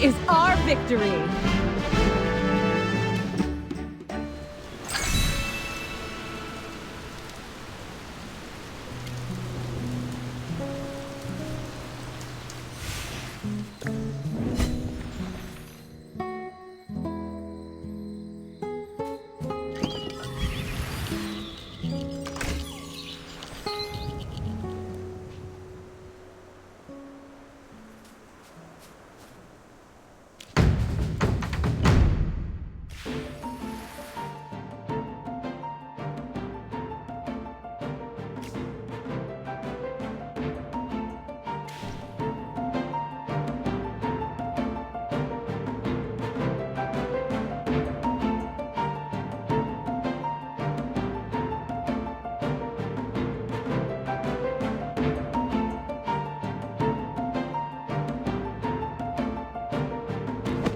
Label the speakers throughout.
Speaker 1: is our victory!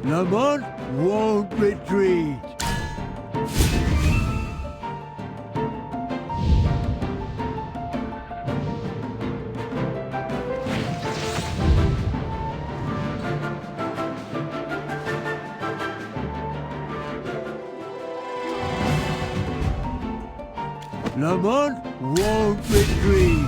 Speaker 2: Lamont won't retreat. Lamont won't retreat.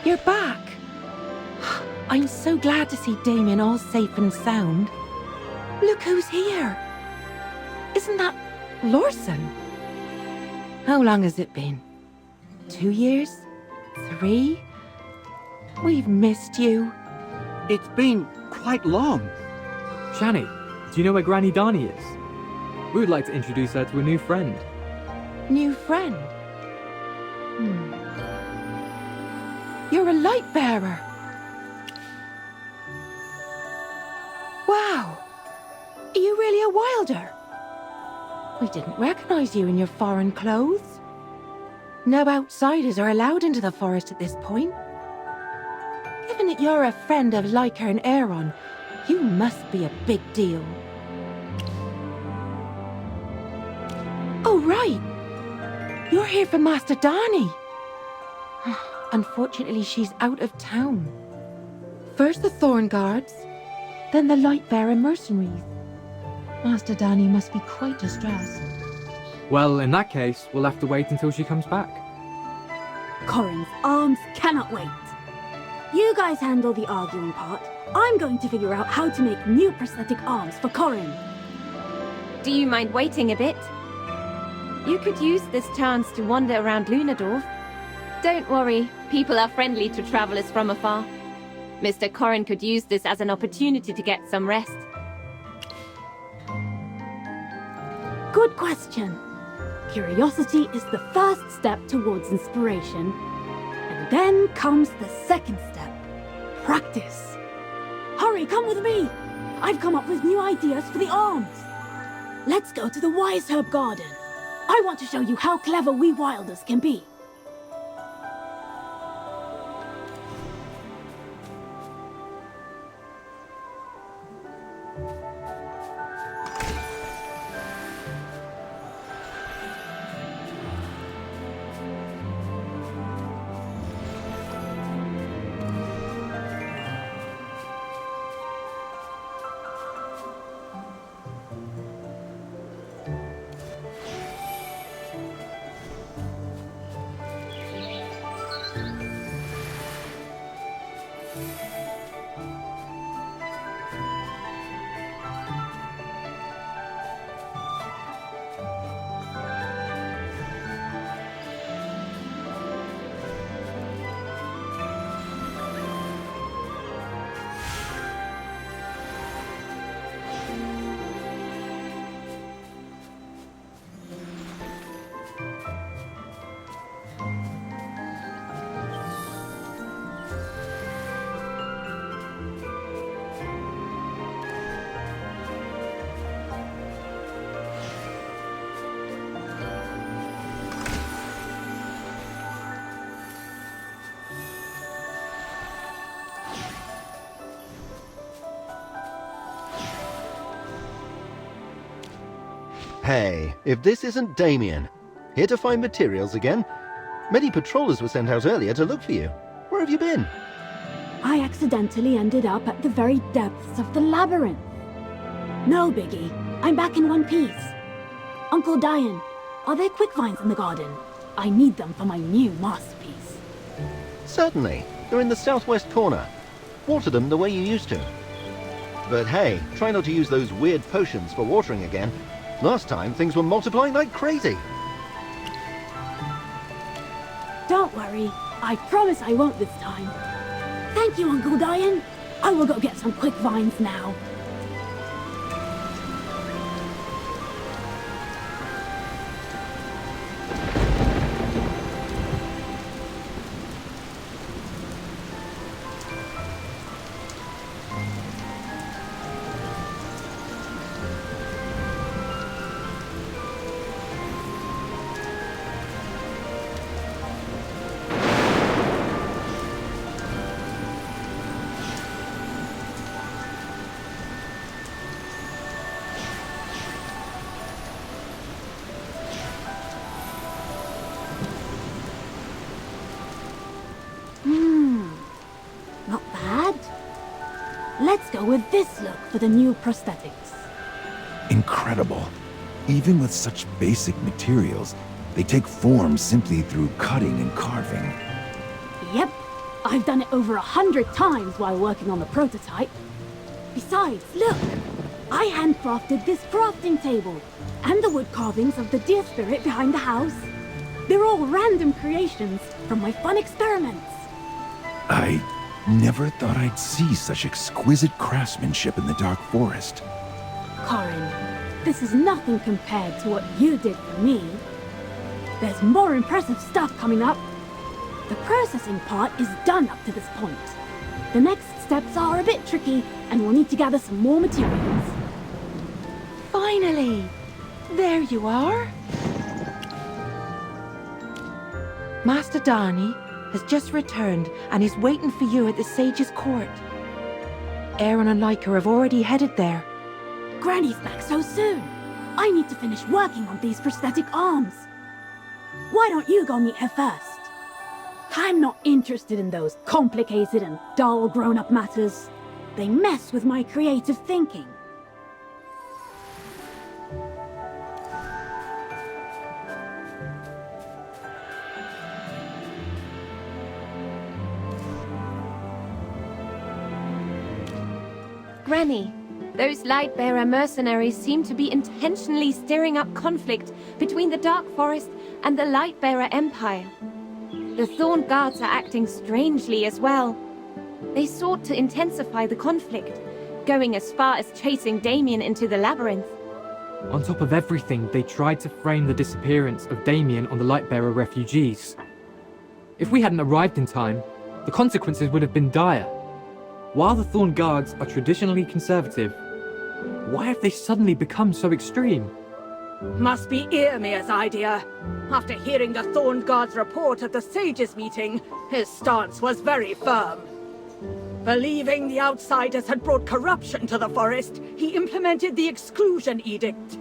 Speaker 1: You're back! I'm so glad to see Damien all safe and sound. Look who's here! Isn't that Lucent? How long has it been? 2 years? 3? We've missed you.
Speaker 3: It's been quite long.
Speaker 4: Shani, do you know where Granny Dani is? We would like to introduce her to a new friend.
Speaker 1: New friend? You're a light bearer. Wow! Are you really a wilder? We didn't recognize you in your foreign clothes. No outsiders are allowed into the forest at this point. Given that you're a friend of Lyca and Aaron, you must be a big deal. Oh, right! You're here for Master Dani. Unfortunately, she's out of town. First the Thorn Guards, then the Lightbearer mercenaries. Master Dani must be quite distressed.
Speaker 4: Well, in that case, we'll have to wait until she comes back.
Speaker 5: Corin's arms cannot wait. You guys handle the arguing part. I'm going to figure out how to make new prosthetic arms for Corin.
Speaker 6: Do you mind waiting a bit? You could use this chance to wander around Lunadorf. Don't worry, people are friendly to travelers from afar. Mr. Corin could use this as an opportunity to get some rest.
Speaker 5: Good question. Curiosity is the first step towards inspiration. And Then comes the second step. Practice. Hurry, come with me! I've come up with new ideas for the arms. Let's go to the Wise Herb Garden. I want to show you how clever we wilders can be.
Speaker 7: Hey, if this isn't Damien. Here to find materials again? Many patrollers were sent out earlier to look for you. Where have you been?
Speaker 5: I accidentally ended up at the very depths of the labyrinth. No biggie. I'm back in one piece. Uncle Diane, are there quick vines in the garden? I need them for my new masterpiece.
Speaker 7: Certainly. They're in the southwest corner. Water them the way you used to. But hey, try not to use those weird potions for watering again. Last time, things were multiplying like crazy.
Speaker 5: Don't worry. I promise I won't this time. Thank you, Uncle Diane. I will go get some quick vines now. Not bad. Let's go with this look for the new prosthetics.
Speaker 8: Incredible. Even with such basic materials, they take form simply through cutting and carving.
Speaker 5: Yep, I've done it over 100 times while working on the prototype. Besides, look! I handcrafted this crafting table, and the wood carvings of the deer spirit behind the house. They're all random creations from my fun experiments.
Speaker 8: I never thought I'd see such exquisite craftsmanship in the Dark Forest.
Speaker 5: Corin, this is nothing compared to what you did for me. There's more impressive stuff coming up. The processing part is done up to this point. The next steps are a bit tricky, and we'll need to gather some more materials.
Speaker 1: Finally! There you are. Master Darnie has just returned and is waiting for you at the Sage's court. Aaron and Leica have already headed there.
Speaker 5: Granny's back so soon. I need to finish working on these prosthetic arms. Why don't you go meet her first? I'm not interested in those complicated and dull grown-up matters. They mess with my creative thinking.
Speaker 6: Granny, those Lightbearer mercenaries seem to be intentionally stirring up conflict between the Dark Forest and the Lightbearer Empire. The Thorn Guards are acting strangely as well. They sought to intensify the conflict, going as far as chasing Damien into the labyrinth.
Speaker 4: On top of everything, they tried to frame the disappearance of Damien on the Lightbearer refugees. If we hadn't arrived in time, the consequences would have been dire. While the Thorn Guards are traditionally conservative, why have they suddenly become so extreme?
Speaker 9: Must be Earmere's idea. After hearing the Thorn Guard's report at the Sages meeting, his stance was very firm. Believing the outsiders had brought corruption to the forest, he implemented the Exclusion Edict.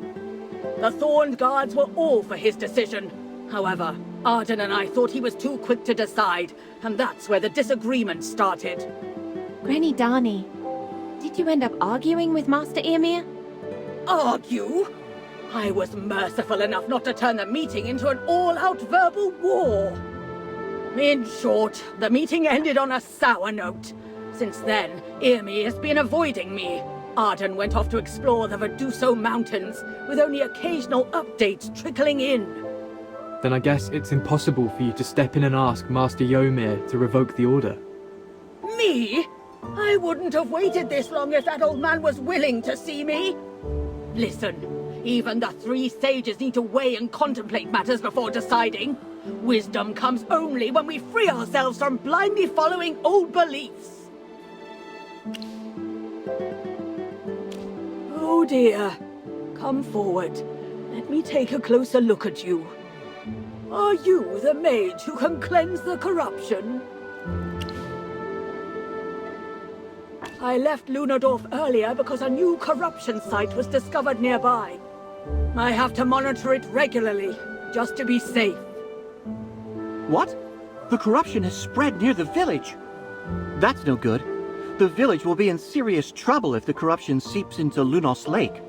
Speaker 9: The Thorn Guards were all for his decision. However, Arden and I thought he was too quick to decide, and that's where the disagreement started.
Speaker 6: Granny Darnie, did you end up arguing with Master Earmere?
Speaker 9: Argue? I was merciful enough not to turn the meeting into an all-out verbal war. In short, the meeting ended on a sour note. Since then, Earmere has been avoiding me. Arden went off to explore the Verduso Mountains, with only occasional updates trickling in.
Speaker 4: Then I guess it's impossible for you to step in and ask Master Earmere to revoke the order.
Speaker 9: Me? I wouldn't have waited this long if that old man was willing to see me. Listen, even the three sages need to weigh and contemplate matters before deciding. Wisdom comes only when we free ourselves from blindly following old beliefs. Oh dear. Come forward. Let me take a closer look at you. Are you the mage who can cleanse the corruption? I left Lunadorf earlier because a new corruption site was discovered nearby. I have to monitor it regularly, just to be safe.
Speaker 3: What? The corruption has spread near the village. That's no good. The village will be in serious trouble if the corruption seeps into Lunnos Lake.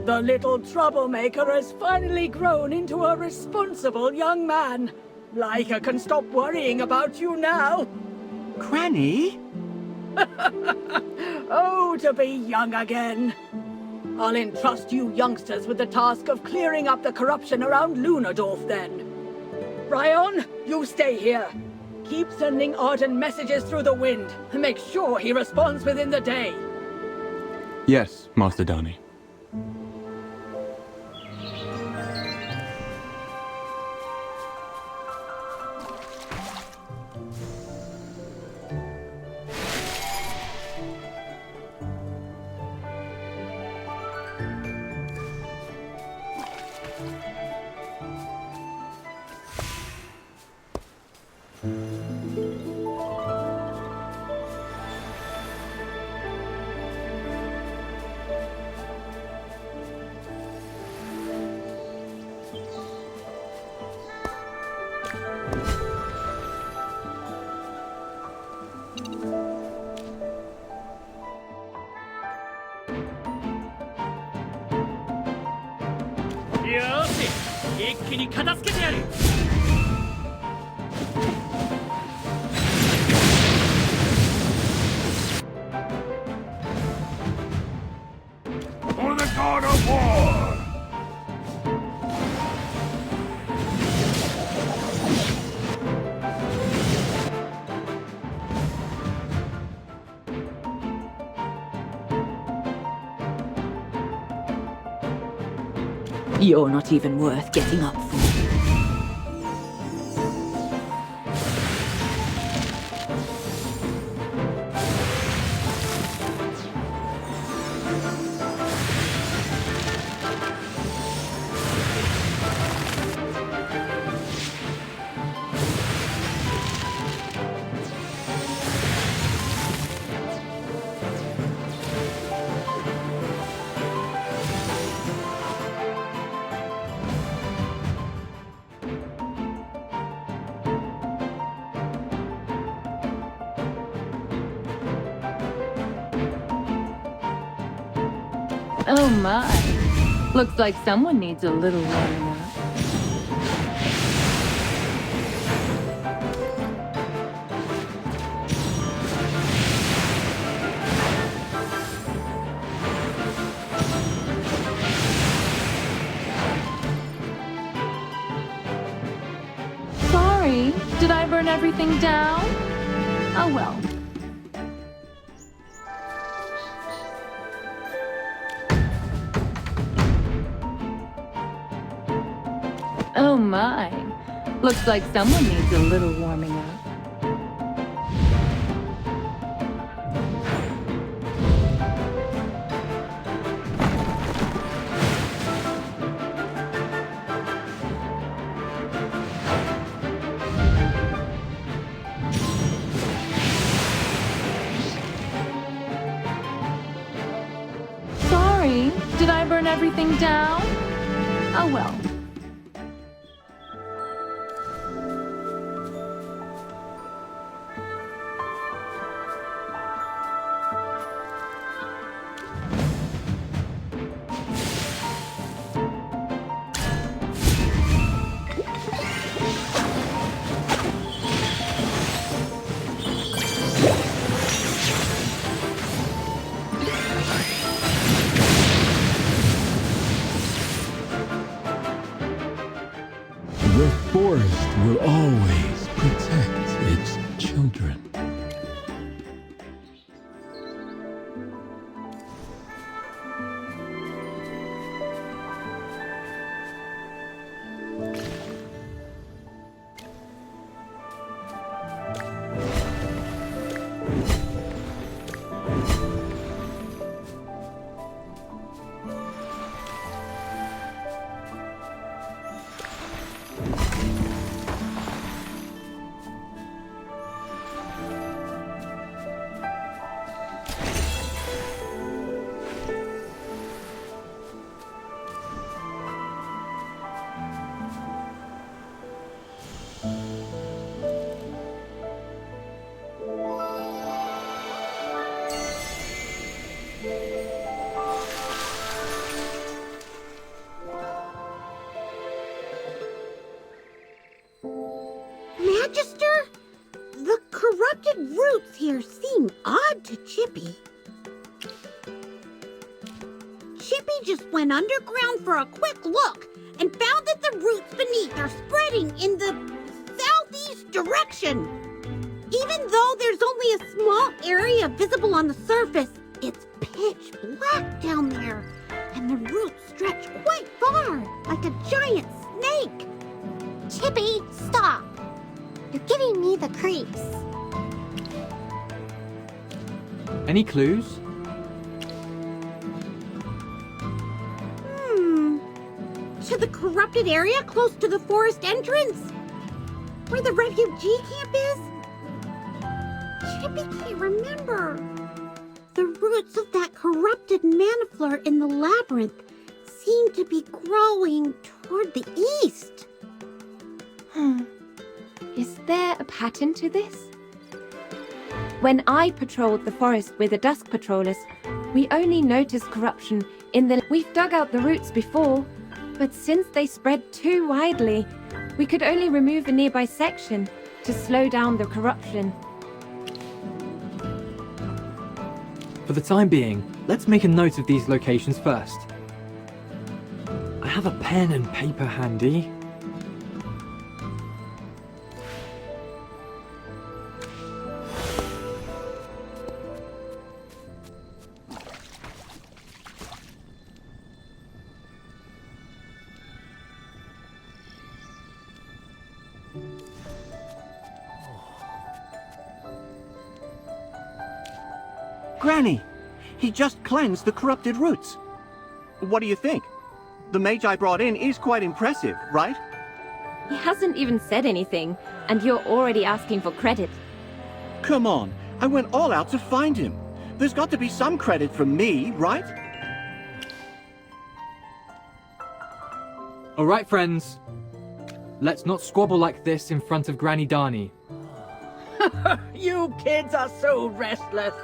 Speaker 9: The little troublemaker has finally grown into a responsible young man. Laika can stop worrying about you now.
Speaker 3: Granny?
Speaker 9: Oh, to be young again. I'll entrust you youngsters with the task of clearing up the corruption around Lunadorf then. Ryon, you stay here. Keep sending Arden messages through the wind, and make sure he responds within the day.
Speaker 10: Yes, Master Darnie.
Speaker 2: For the god of war!
Speaker 9: You're not even worth getting up for.
Speaker 6: Oh my. Looks like someone needs a little warming up. Sorry, did I burn everything down? Oh well. Oh my. Looks like someone needs a little warming up. Sorry, did I burn everything down? Oh well.
Speaker 8: The forest will always protect its children.
Speaker 11: Magister? The corrupted roots here seem odd to Chippy. Chippy just went underground for a quick look and found that the roots beneath are spreading in the southeast direction. Even though there's only a small area visible on the surface, it's pitch black down there, and the roots stretch quite far, like a giant snake.
Speaker 12: Chippy, stop! You're giving me the creeps.
Speaker 4: Any clues?
Speaker 11: To the corrupted area close to the forest entrance? Where the refugee camp is? Chippy can't remember. The roots of that corrupted manafleur in the labyrinth seem to be growing toward the east.
Speaker 6: Is there a pattern to this? When I patrolled the forest with the Dusk Patrollers, we only noticed corruption in the... We've dug out the roots before, but since they spread too widely, we could only remove a nearby section to slow down the corruption.
Speaker 4: For the time being, let's make a note of these locations first. I have a pen and paper handy.
Speaker 3: Granny! He just cleansed the corrupted roots. What do you think? The mage I brought in is quite impressive, right?
Speaker 6: He hasn't even said anything, and you're already asking for credit.
Speaker 3: Come on, I went all out to find him. There's got to be some credit from me, right?
Speaker 4: Alright, friends. Let's not squabble like this in front of Granny Darnie.
Speaker 9: You kids are so restless.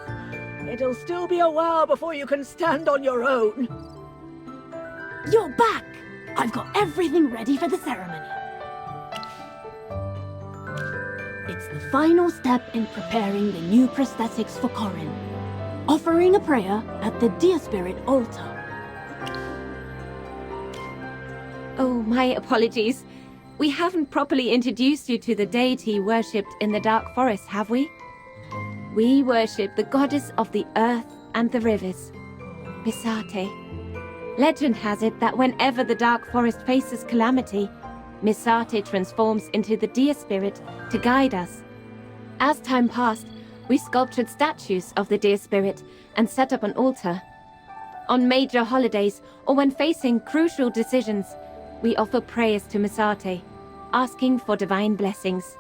Speaker 9: It'll still be a while before you can stand on your own.
Speaker 5: You're back! I've got everything ready for the ceremony. It's the final step in preparing the new prosthetics for Corin. Offering a prayer at the Deer Spirit altar.
Speaker 6: Oh, my apologies. We haven't properly introduced you to the deity worshipped in the Dark Forest, have we? We worship the goddess of the earth and the rivers, Bisate. Legend has it that whenever the Dark Forest faces calamity, Miss Sate transforms into the deer spirit to guide us. As time passed, we sculptured statues of the deer spirit and set up an altar. On major holidays, or when facing crucial decisions, we offer prayers to Miss Sate, asking for divine blessings.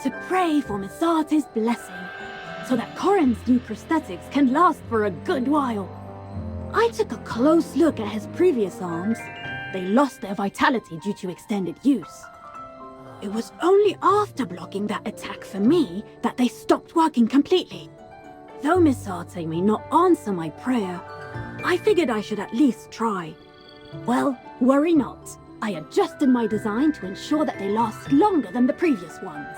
Speaker 5: To pray for Miss Sate's blessing, so that Corin's new prosthetics can last for a good while. I took a close look at his previous arms. They lost their vitality due to extended use. It was only after blocking that attack for me that they stopped working completely. Though Miss Sate may not answer my prayer, I figured I should at least try. Well, worry not. I adjusted my design to ensure that they last longer than the previous ones.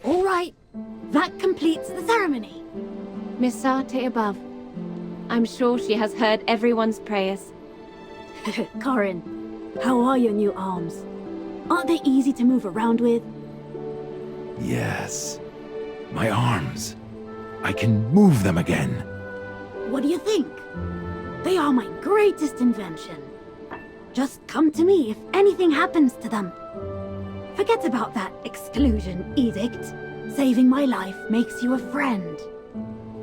Speaker 5: All right, that completes the ceremony.
Speaker 6: Miss Sate above. I'm sure she has heard everyone's prayers.
Speaker 5: Corin, how are your new arms? Aren't they easy to move around with?
Speaker 8: Yes. My arms. I can move them again.
Speaker 5: What do you think? They are my greatest invention. Just come to me if anything happens to them. Forget about that exclusion edict. Saving my life makes you a friend.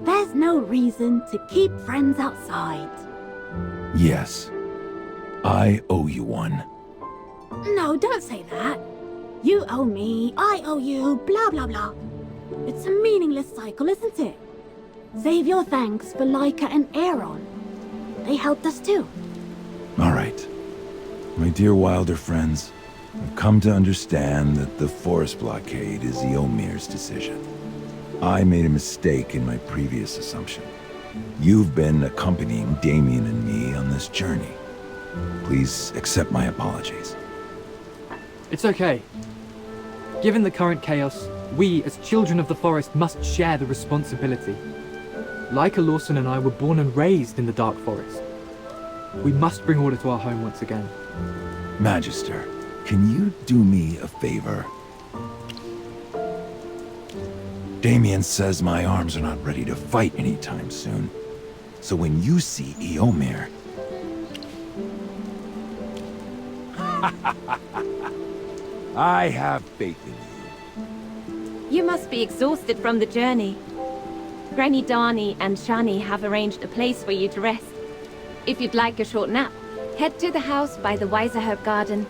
Speaker 5: There's no reason to keep friends outside.
Speaker 8: Yes. I owe you one.
Speaker 5: No, don't say that. You owe me, I owe you, blah blah blah. It's a meaningless cycle, isn't it? Save your thanks for Laika and Aaron. They helped us too.
Speaker 8: All right. My dear Wilder friends, I've come to understand that the forest blockade is Eomir's decision. I made a mistake in my previous assumption. You've been accompanying Damien and me on this journey. Please accept my apologies.
Speaker 4: It's okay. Given the current chaos, we, as children of the forest, must share the responsibility. Laika Lawson and I were born and raised in the Dark Forest. We must bring order to our home once again.
Speaker 8: Magister, can you do me a favor? Damien says my arms are not ready to fight anytime soon. So when you see Eomir... I have faith in you.
Speaker 6: You must be exhausted from the journey. Granny Dani and Shani have arranged a place for you to rest. If you'd like a short nap, head to the house by the Weiserherb Garden.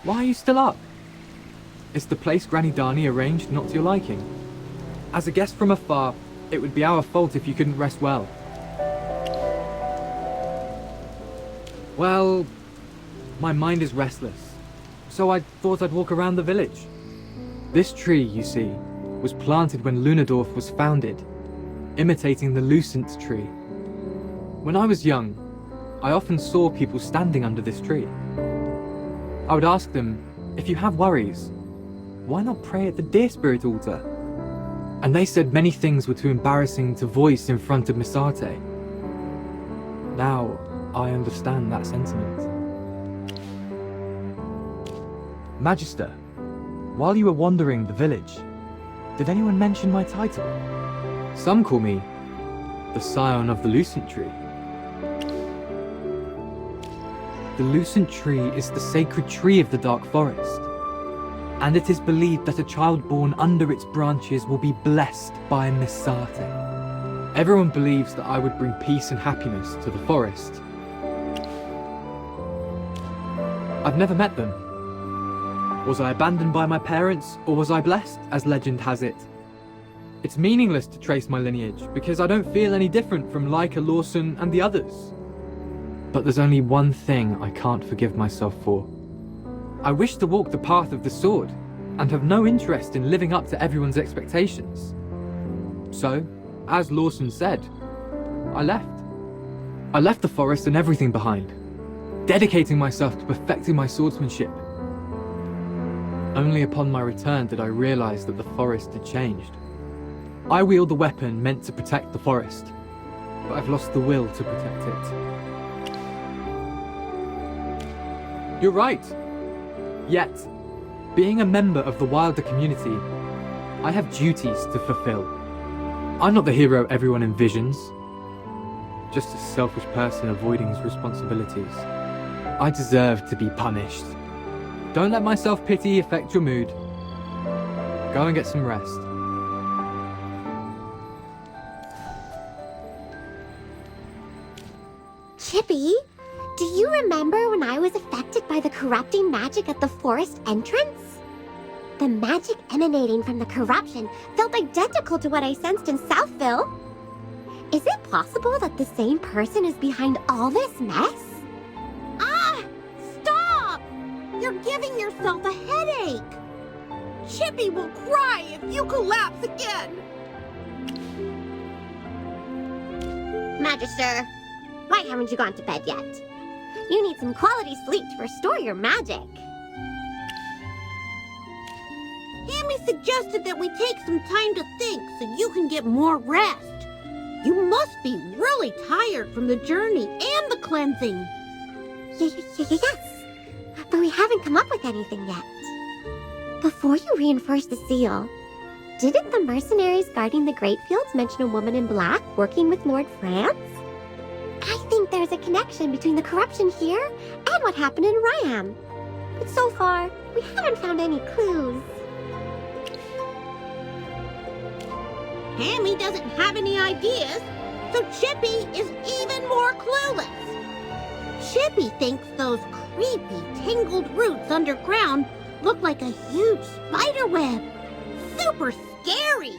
Speaker 4: Why are you still up? Is the place Granny Dani arranged not to your liking? As a guest from afar, it would be our fault if you couldn't rest well. Well, my mind is restless, so I thought I'd walk around the village. This tree, you see, was planted when Lunadorf was founded, imitating the Lucent tree. When I was young, I often saw people standing under this tree. I would ask them, if you have worries, why not pray at the deer spirit altar? And they said many things were too embarrassing to voice in front of Miss Sate. Now, I understand that sentiment. Magister, while you were wandering the village, did anyone mention my title? Some call me the Scion of the Lucent Tree. The Lucent Tree is the sacred tree of the Dark Forest, and it is believed that a child born under its branches will be blessed by Miss Sate. Everyone believes that I would bring peace and happiness to the forest. I've never met them. Was I abandoned by my parents, or was I blessed, as legend has it? It's meaningless to trace my lineage, because I don't feel any different from Leica, Lawson, and the others. But there's only one thing I can't forgive myself for. I wish to walk the path of the sword, and have no interest in living up to everyone's expectations. So, as Lawson said, I left. I left the forest and everything behind, dedicating myself to perfecting my swordsmanship. Only upon my return did I realize that the forest had changed. I wield the weapon meant to protect the forest, but I've lost the will to protect it. You're right. Yet, being a member of the Wilder community, I have duties to fulfill. I'm not the hero everyone envisions, just a selfish person avoiding his responsibilities. I deserve to be punished. Don't let my self-pity affect your mood. Go and get some rest.
Speaker 12: Chippy, do you remember when I was affected by the corrupting magic at the forest entrance? The magic emanating from the corruption felt identical to what I sensed in Southville. Is it possible that the same person is behind all this mess?
Speaker 11: Ah! Stop! You're giving yourself a headache! Chippy will cry if you collapse again!
Speaker 12: Magister, why haven't you gone to bed yet? You need some quality sleep to restore your magic.
Speaker 11: Hammy suggested that we take some time to think so you can get more rest. You must be really tired from the journey and the cleansing.
Speaker 12: Yes, but we haven't come up with anything yet. Before you reinforce the seal, didn't the mercenaries guarding the Great Fields mention a woman in black working with Lord France? I think there's a connection between the corruption here and what happened in Ryam. But so far, we haven't found any clues.
Speaker 11: Hammy doesn't have any ideas, so Chippy is even more clueless. Chippy thinks those creepy, tangled roots underground look like a huge spider web. Super scary.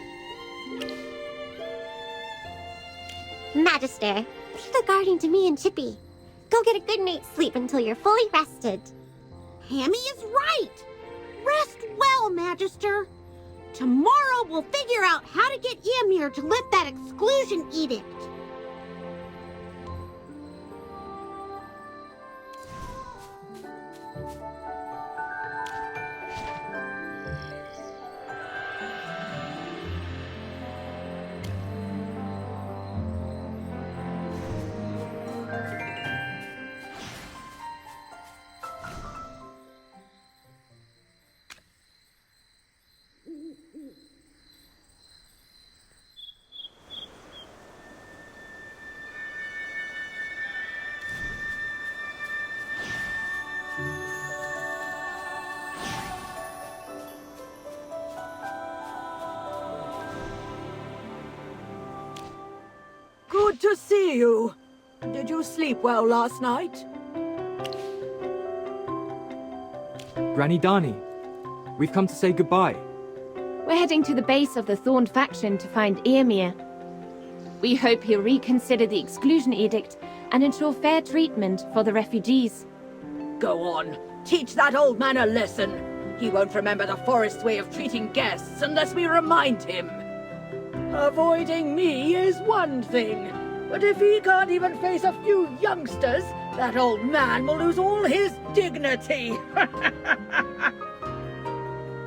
Speaker 12: Magister, leave the guarding to me and Chippy. Go get a good night's sleep until you're fully rested.
Speaker 11: Hammy is right. Rest well, Magister. Tomorrow we'll figure out how to get Ymir to lift that exclusion edict.
Speaker 9: Good to see you. Did you sleep well last night?
Speaker 4: Granny Dani, we've come to say goodbye.
Speaker 6: We're heading to the base of the Thorned faction to find Ymir. We hope he'll reconsider the exclusion edict and ensure fair treatment for the refugees.
Speaker 9: Go on, teach that old man a lesson. He won't remember the forest's way of treating guests unless we remind him. Avoiding me is one thing, but if he can't even face a few youngsters, that old man will lose all his dignity.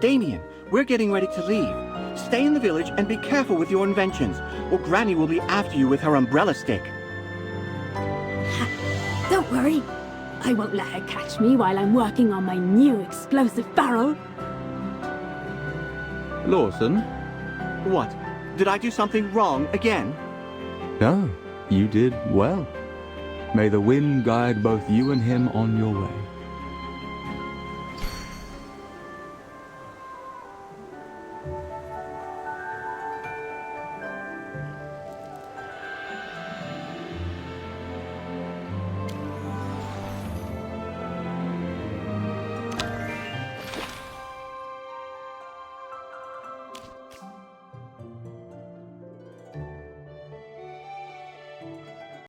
Speaker 3: Damien, we're getting ready to leave. Stay in the village and be careful with your inventions, or Granny will be after you with her umbrella stick.
Speaker 5: Don't worry. I won't let her catch me while I'm working on my new explosive barrel.
Speaker 10: Lawson?
Speaker 3: What? Did I do something wrong again?
Speaker 10: No, you did well. May the wind guide both you and him on your way.